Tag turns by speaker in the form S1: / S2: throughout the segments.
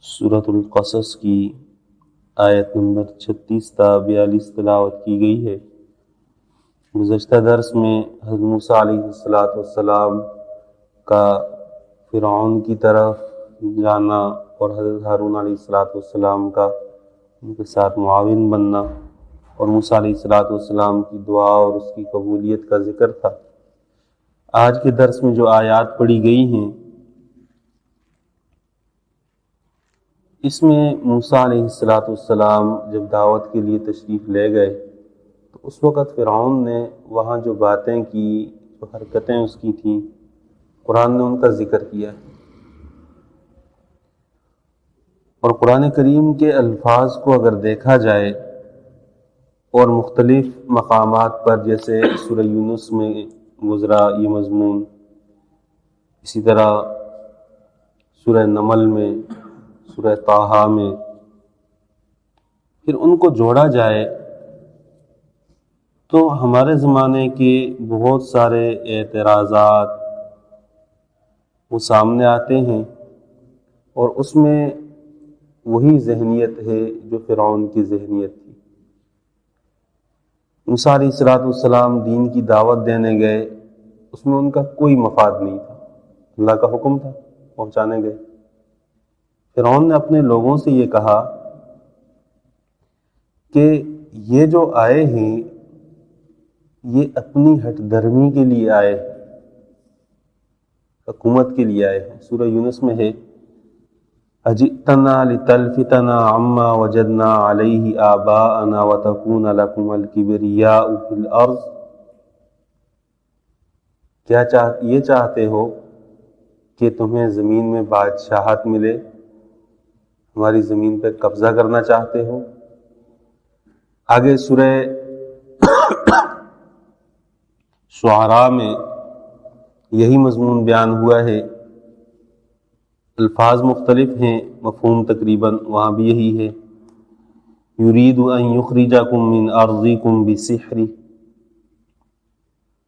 S1: سورۃ القصص کی آیت نمبر 36 تا 42 تلاوت کی گئی ہے۔ گزشتہ درس میں حضرت موسیٰ علیہ السلام کا فرعون کی طرف جانا اور حضرت ہارون علیہ السلام کا ان کے ساتھ معاون بننا اور موسیٰ علیہ السلام کی دعا اور اس کی قبولیت کا ذکر تھا۔ آج کے درس میں جو آیات پڑھی گئی ہیں اس میں موسیٰ علیہ السلام جب دعوت کے لیے تشریف لے گئے تو اس وقت فرعون نے وہاں جو باتیں کی، جو حرکتیں اس کی تھیں، قرآن نے ان کا ذکر کیا ہے۔ اور قرآن کریم کے الفاظ کو اگر دیکھا جائے اور مختلف مقامات پر، جیسے سورہ یونس میں گزرا یہ مضمون، اسی طرح سورہ نمل میں، سورہ طٰہٰ میں، پھر ان کو جوڑا جائے تو ہمارے زمانے کے بہت سارے اعتراضات وہ سامنے آتے ہیں، اور اس میں وہی ذہنیت ہے جو فرعون کی ذہنیت تھی۔ موسیٰ علیہ السلام دین کی دعوت دینے گئے، اس میں ان کا کوئی مفاد نہیں تھا، اللہ کا حکم تھا، پہنچانے گئے۔ فرعون نے اپنے لوگوں سے یہ کہا کہ یہ جو آئے ہیں یہ اپنی ہٹ دھرمی کے لیے آئے ہیں، حکومت کے لیے آئے ہیں۔ سورہ یونس میں ہے اجئتنا لتلفتنا عما وجدنا علیہ آباءنا وتکون لکم الکبریاء فی الارض، کیا یہ چاہتے ہو کہ تمہیں زمین میں بادشاہت ملے، ہماری زمین پہ قبضہ کرنا چاہتے ہو؟ آگے سورہ شعراء میں یہی مضمون بیان ہوا ہے، الفاظ مختلف ہیں، مفہوم تقریباً وہاں بھی یہی ہے، یرید ان یخرجکم من ارضکم بسحر،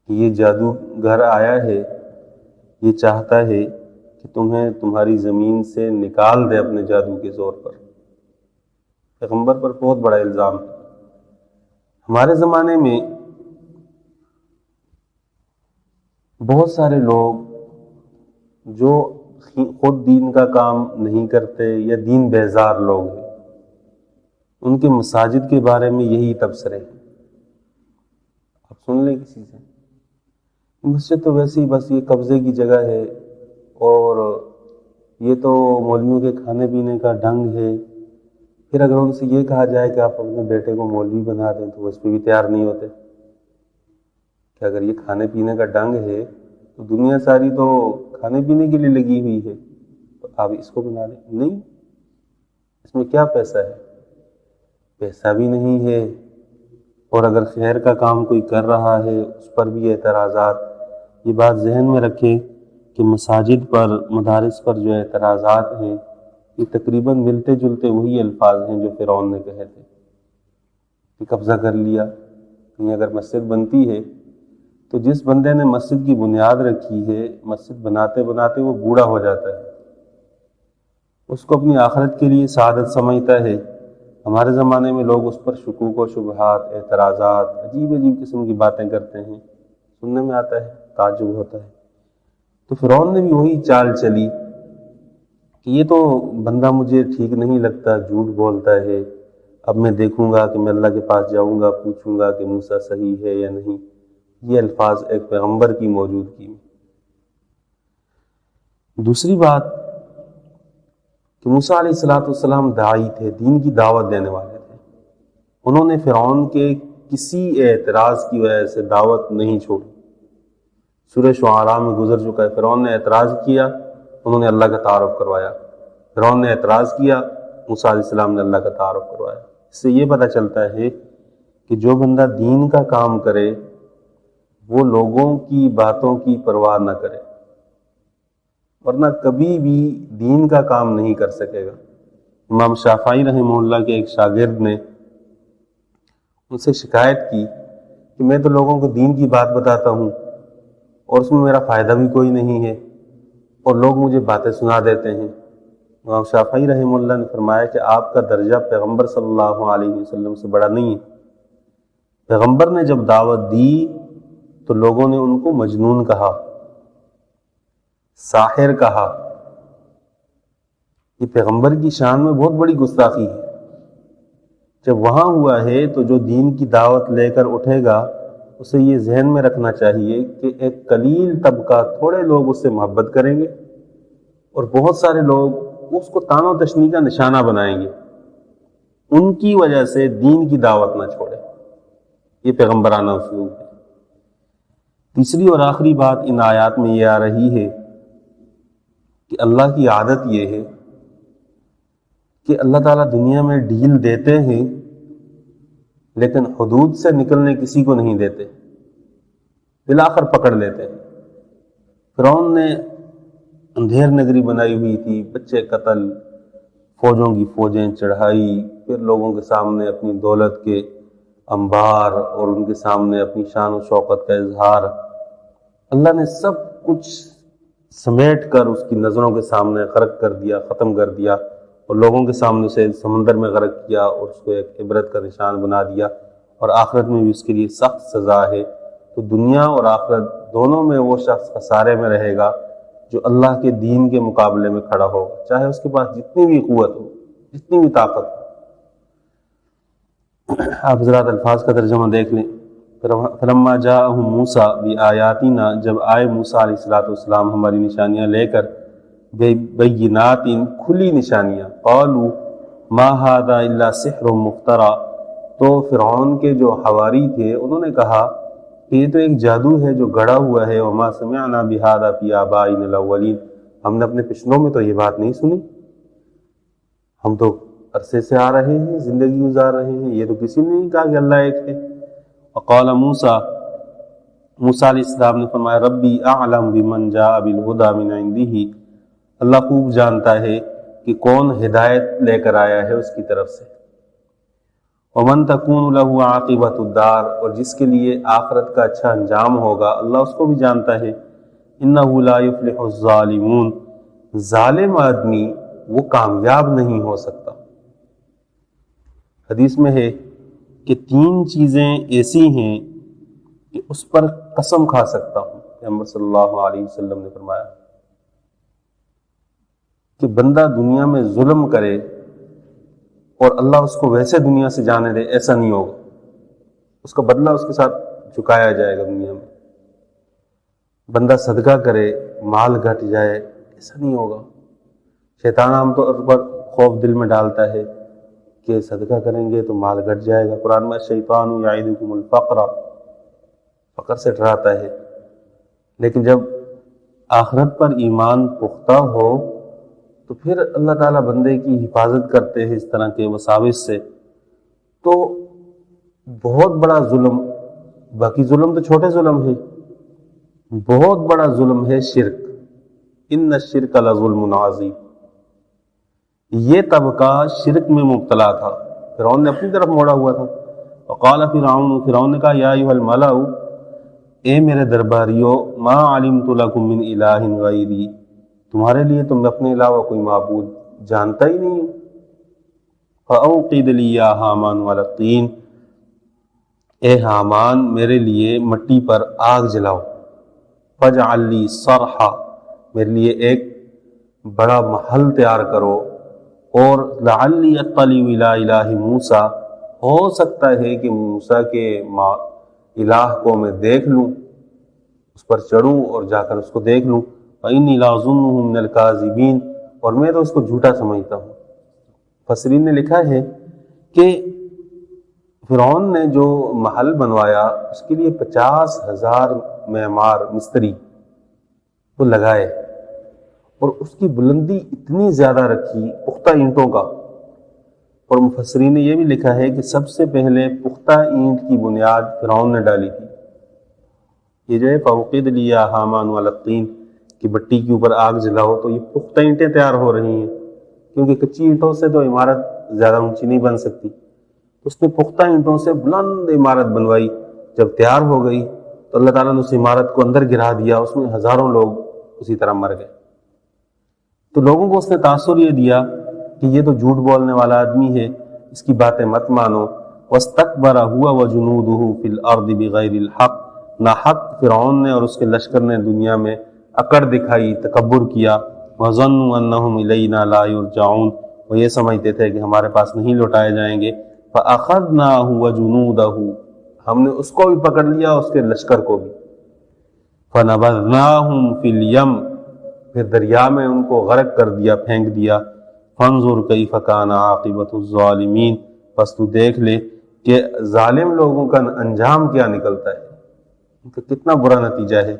S1: یہ جادوگر آیا ہے، یہ چاہتا ہے کہ تمہیں تمہاری زمین سے نکال دے اپنے جادو کے زور پر۔ پیغمبر پر بہت بڑا الزام ہے۔ ہمارے زمانے میں بہت سارے لوگ جو خود دین کا کام نہیں کرتے یا دین بیزار لوگ ہیں، ان کے مساجد کے بارے میں یہی تبصرے ہیں۔ آپ سن لیں کسی سے، مسجد تو ویسے ہی بس یہ قبضے کی جگہ ہے، اور یہ تو مولویوں کے کھانے پینے کا ڈھنگ ہے۔ پھر اگر ان سے یہ کہا جائے کہ آپ اپنے بیٹے کو مولوی بنا دیں تو وہ اس پہ بھی تیار نہیں ہوتے، کہ اگر یہ کھانے پینے کا ڈھنگ ہے تو دنیا ساری تو کھانے پینے کے لیے لگی ہوئی ہے، تو آپ اس کو بنا لیں۔ نہیں، اس میں کیا پیسہ ہے؟ پیسہ بھی نہیں ہے، اور اگر خیر کا کام کوئی کر رہا ہے اس پر بھی اعتراضات۔ یہ بات ذہن میں رکھیں کہ مساجد پر، مدارس پر جو اعتراضات ہیں یہ تقریباً ملتے جلتے وہی الفاظ ہیں جو فرعون نے کہے تھے کہ قبضہ کر لیا۔ کہیں اگر مسجد بنتی ہے تو جس بندے نے مسجد کی بنیاد رکھی ہے، مسجد بناتے بناتے وہ بوڑھا ہو جاتا ہے، اس کو اپنی آخرت کے لیے سعادت سمجھتا ہے۔ ہمارے زمانے میں لوگ اس پر شکوک و شبہات، اعتراضات، عجیب عجیب قسم کی باتیں کرتے ہیں، سننے میں آتا ہے، تعجب ہوتا ہے۔ تو فرعون نے بھی وہی چال چلی کہ یہ تو بندہ مجھے ٹھیک نہیں لگتا، جھوٹ بولتا ہے، اب میں دیکھوں گا کہ میں اللہ کے پاس جاؤں گا، پوچھوں گا کہ موسیٰ صحیح ہے یا نہیں۔ یہ الفاظ ایک پیغمبر کی موجودگی میں۔ دوسری بات کہ موسیٰ علیہ السلام داعی تھے، دین کی دعوت دینے والے تھے، انہوں نے فرعون کے کسی اعتراض کی وجہ سے دعوت نہیں چھوڑی۔ سورہ شعراء میں گزر چکا ہے، فرعون نے اعتراض کیا، انہوں نے اللہ کا تعارف کروایا، فرعون نے اعتراض کیا، موسیٰ علیہ السلام نے اللہ کا تعارف کروایا۔ اس سے یہ پتہ چلتا ہے کہ جو بندہ دین کا کام کرے وہ لوگوں کی باتوں کی پرواہ نہ کرے، ورنہ کبھی بھی دین کا کام نہیں کر سکے گا۔ امام شافعی رحمہ اللہ کے ایک شاگرد نے ان سے شکایت کی کہ میں تو لوگوں کو دین کی بات بتاتا ہوں اور اس میں میرا فائدہ بھی کوئی نہیں ہے، اور لوگ مجھے باتیں سنا دیتے ہیں، امام شافعی رحمہ اللہ نے فرمایا کہ آپ کا درجہ پیغمبر صلی اللہ علیہ وسلم سے بڑا نہیں ہے۔ پیغمبر نے جب دعوت دی تو لوگوں نے ان کو مجنون کہا، ساحر کہا۔ یہ پیغمبر کی شان میں بہت بڑی گستاخی ہے۔ جب وہاں ہوا ہے تو جو دین کی دعوت لے کر اٹھے گا اسے یہ ذہن میں رکھنا چاہیے کہ ایک قلیل طبقہ، تھوڑے لوگ اس سے محبت کریں گے اور بہت سارے لوگ اس کو طعن و تشنیع کا نشانہ بنائیں گے، ان کی وجہ سے دین کی دعوت نہ چھوڑے۔ یہ پیغمبرانہ اسلوب ہے۔ تیسری اور آخری بات ان آیات میں یہ آ رہی ہے کہ اللہ کی عادت یہ ہے کہ اللہ تعالیٰ دنیا میں ڈھیل دیتے ہیں لیکن حدود سے نکلنے کسی کو نہیں دیتے، بالآخر پکڑ لیتے ہیں۔ فرعون نے اندھیر نگری بنائی ہوئی تھی، بچے قتل، فوجوں کی فوجیں چڑھائی، پھر لوگوں کے سامنے اپنی دولت کے انبار اور ان کے سامنے اپنی شان و شوکت کا اظہار۔ اللہ نے سب کچھ سمیٹ کر اس کی نظروں کے سامنے غرق کر دیا، ختم کر دیا، اور لوگوں کے سامنے اسے سمندر میں غرق کیا اور اس کو ایک عبرت کا نشان بنا دیا، اور آخرت میں بھی اس کے لیے سخت سزا ہے۔ تو دنیا اور آخرت دونوں میں وہ شخص خسارے میں رہے گا جو اللہ کے دین کے مقابلے میں کھڑا ہوگا، چاہے اس کے پاس جتنی بھی قوت ہو، جتنی بھی طاقت ہو۔ آپ حضرات الفاظ کا ترجمہ دیکھ لیں۔ فلما جاءہم موسیٰ بآیاتنا، جب آئے موسیٰ علیہ السلام ہماری نشانیاں لے کر، بینات، کھلی نشانیاں، قالوا ما ھذا الا سحر مفترا، تو فرعون کے جو حواری تھے انہوں نے کہا کہ یہ تو ایک جادو ہے جو گڑا ہوا ہے، وما سمعنا بہذا فی آبائنا الاولین، ہم نے اپنے پچھلوں میں تو یہ بات نہیں سنی، ہم تو عرصے سے آ رہے ہیں، زندگی گزار رہے ہیں، یہ تو کسی نے نہیں کہا کہ اللہ ایک ہے۔ وقال موسیٰ علیہ السلام نے فرمایا ربی اعلم بمن جاء بالہدی من عنده، اللہ خوب جانتا ہے کہ کون ہدایت لے کر آیا ہے اس کی طرف سے، ومن تکون له عاقبۃ الدار، اور جس کے لیے آخرت کا اچھا انجام ہوگا اللہ اس کو بھی جانتا ہے، انہ لا یفلح الظالمون، ظالم آدمی وہ کامیاب نہیں ہو سکتا۔ حدیث میں ہے کہ 3 چیزیں ایسی ہیں کہ اس پر قسم کھا سکتا ہوں، پیغمبر صلی اللہ علیہ وسلم نے فرمایا کہ بندہ دنیا میں ظلم کرے اور اللہ اس کو ویسے دنیا سے جانے دے، ایسا نہیں ہوگا، اس کا بدلہ اس کے ساتھ چکایا جائے گا دنیا میں۔ بندہ صدقہ کرے، مال گھٹ جائے، ایسا نہیں ہوگا۔ شیطان عام طور پر خوف دل میں ڈالتا ہے کہ صدقہ کریں گے تو مال گھٹ جائے گا، قرآن میں الشیطان یعدکم الفقر، فقر سے ڈراتا ہے۔ لیکن جب آخرت پر ایمان پختہ ہو تو پھر اللہ تعالیٰ بندے کی حفاظت کرتے ہیں اس طرح کے وساوس سے۔ تو بہت بڑا ظلم، باقی ظلم تو چھوٹے ظلم ہے، بہت بڑا ظلم ہے شرک، ان الشرک لظلم عظیم۔ یہ طبقہ شرک میں مبتلا تھا، فرعون نے اپنی طرف موڑا ہوا تھا۔ وقال فرعون نے کہا یا ایھا الملأ، اے میرے درباریوں، ما علمت لکم من الہ غیری، تمہارے لیے تو میں اپنے علاوہ کوئی معبود جانتا ہی نہیں ہوں۔ فاوقد لی یا ہامان علی الطین، اے ہامان میرے لیے مٹی پر آگ جلاؤ، فاجعل لی صرحا، میرے لیے ایک بڑا محل تیار کرو، اور لعلی اطلع الی الہ موسیٰ، ہو سکتا ہے کہ موسیٰ کے الہ کو میں دیکھ لوں، اس پر چڑھوں اور جا کر اس کو دیکھ لوں۔ فإنی لأظنہ من الکاذبین، اور میں تو اس کو جھوٹا سمجھتا ہوں۔ مفسرین نے لکھا ہے کہ فرعون نے جو محل بنوایا اس کے لیے 50,000 معمار مستری وہ لگائے، اور اس کی بلندی اتنی زیادہ رکھی پختہ اینٹوں کا، اور مفسرین نے یہ بھی لکھا ہے کہ سب سے پہلے پختہ اینٹ کی بنیاد فرعون نے ڈالی تھی۔ یہ جو ہے فوقد لیا ہامان علی الطین کہ مٹی کے اوپر آگ جلاؤ، تو یہ پختہ اینٹیں تیار ہو رہی ہیں، کیونکہ کچی اینٹوں سے تو عمارت زیادہ اونچی نہیں بن سکتی، اس نے پختہ اینٹوں سے بلند عمارت بنوائی۔ جب تیار ہو گئی تو اللہ تعالیٰ نے اس عمارت کو اندر گرا دیا، اس میں ہزاروں لوگ اسی طرح مر گئے۔ تو لوگوں کو اس نے تاثر یہ دیا کہ یہ تو جھوٹ بولنے والا آدمی ہے، اس کی باتیں مت مانو۔ واستکبر هو وجنوده فی الارض بغیر الحق، ناحق فرعون نے اور اس کے لشکر نے دنیا میں اکڑ دکھائی، تکبر کیا۔ وظنوا انہم الینا لا یرجعون، وہ یہ سمجھتے تھے کہ ہمارے پاس نہیں لوٹائے جائیں گے۔ فاخذناہ وجنودہ، ہم نے اس کو بھی پکڑ لیا، اس کے لشکر کو بھی۔ فنبذناہم فی الیم، پھر دریا میں ان کو غرق کر دیا، پھینک دیا۔ فانظر کیف کان عاقبۃ الظالمین، پس تو دیکھ لے کہ ظالم لوگوں کا انجام کیا نکلتا ہے، ان کا کتنا برا نتیجہ ہے۔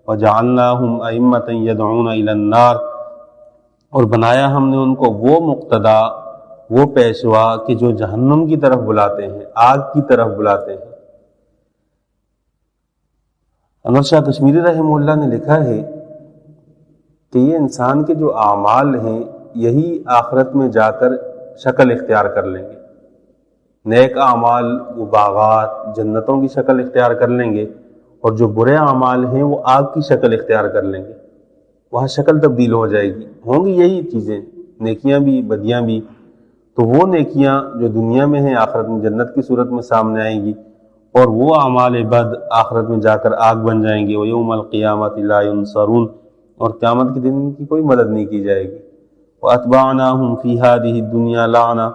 S1: وجعلناہم ائمۃ یدعون الی النار، اور بنایا ہم نے ان کو وہ مقتدا، وہ پیشوا کہ جو جہنم کی طرف بلاتے ہیں، آگ کی طرف بلاتے ہیں۔ انور شاہ کشمیری رحمہ اللہ نے لکھا ہے کہ یہ انسان کے جو اعمال ہیں یہی آخرت میں جا کر شکل اختیار کر لیں گے۔ نیک اعمال وہ باغات، جنتوں کی شکل اختیار کر لیں گے، اور جو برے اعمال ہیں وہ آگ کی شکل اختیار کر لیں گے، وہاں شکل تبدیل ہو جائے گی، ہوں گی یہی چیزیں، نیکیاں بھی بدیاں بھی۔ تو وہ نیکیاں جو دنیا میں ہیں آخرت میں جنت کی صورت میں سامنے آئیں گی، اور وہ اعمال بد آخرت میں جا کر آگ بن جائیں گے۔ وَيَوْمَ الْقِيَامَةِ لَا يُنصَرُونَ، اور قیامت کے دن ان کی کوئی مدد نہیں کی جائے گی۔ وَأَتْبَعْنَاهُمْ فِي هَذِهِ الدُّنْيَا لَعْنَةً،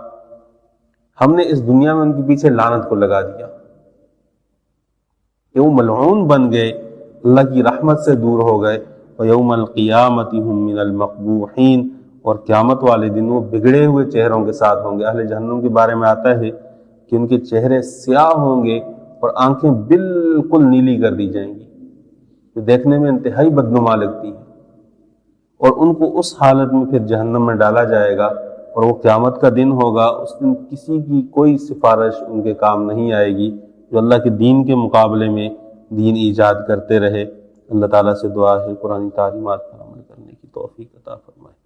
S1: ہم نے اس دنیا میں ان کے پیچھے لعنت کو لگا دیا کہ وہ ملعون بن گئے، اللہ کی رحمت سے دور ہو گئے۔ وَيَوْمَ الْقِيَامَةِ هُمْ مِنَ الْمَقْبُوحِينَ، اور قیامت والے دن وہ بگڑے ہوئے چہروں کے ساتھ ہوں گے۔ اہل جہنم کے بارے میں آتا ہے کہ ان کے چہرے سیاہ ہوں گے اور آنکھیں بالکل نیلی کر دی جائیں گی، جو دیکھنے میں انتہائی بدنما لگتی ہے، اور ان کو اس حالت میں پھر جہنم میں ڈالا جائے گا، اور وہ قیامت کا دن ہوگا، اس دن کسی کی کوئی سفارش ان کے کام نہیں آئے گی، جو اللہ کے دین کے مقابلے میں دین ایجاد کرتے رہے۔ اللہ تعالیٰ سے دعا ہے قرآن تعلیمات پر عمل کرنے کی توفیق عطا فرمائے۔